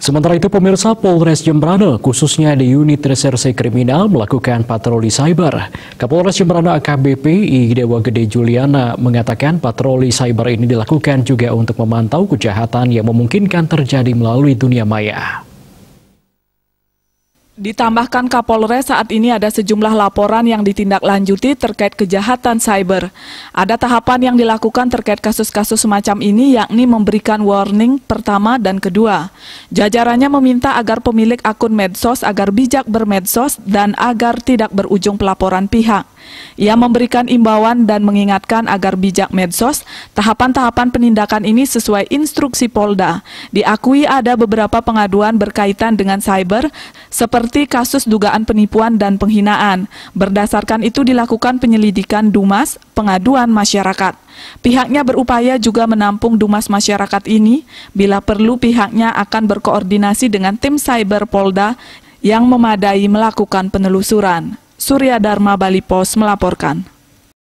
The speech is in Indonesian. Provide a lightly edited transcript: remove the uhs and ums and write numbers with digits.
Sementara itu, pemirsa, Polres Jembrana, khususnya di unit reserse kriminal, melakukan patroli cyber. Kapolres Jembrana AKBP I Dewa Gede Juliana mengatakan patroli cyber ini dilakukan juga untuk memantau kejahatan yang memungkinkan terjadi melalui dunia maya. Ditambahkan Kapolres, saat ini ada sejumlah laporan yang ditindaklanjuti terkait kejahatan cyber. Ada tahapan yang dilakukan terkait kasus-kasus semacam ini, yakni memberikan warning pertama dan kedua. Jajarannya meminta agar pemilik akun medsos agar bijak bermedsos dan agar tidak berujung pelaporan pihak. Ia memberikan imbauan dan mengingatkan agar bijak medsos. Tahapan-tahapan penindakan ini sesuai instruksi Polda. Diakui ada beberapa pengaduan berkaitan dengan cyber, seperti kasus dugaan penipuan dan penghinaan. Berdasarkan itu dilakukan penyelidikan Dumas Pengaduan Masyarakat. Pihaknya berupaya juga menampung Dumas Masyarakat ini. Bila perlu, pihaknya akan berkoordinasi dengan tim cyber Polda yang memadai melakukan penelusuran. Surya Dharma Bali Pos melaporkan.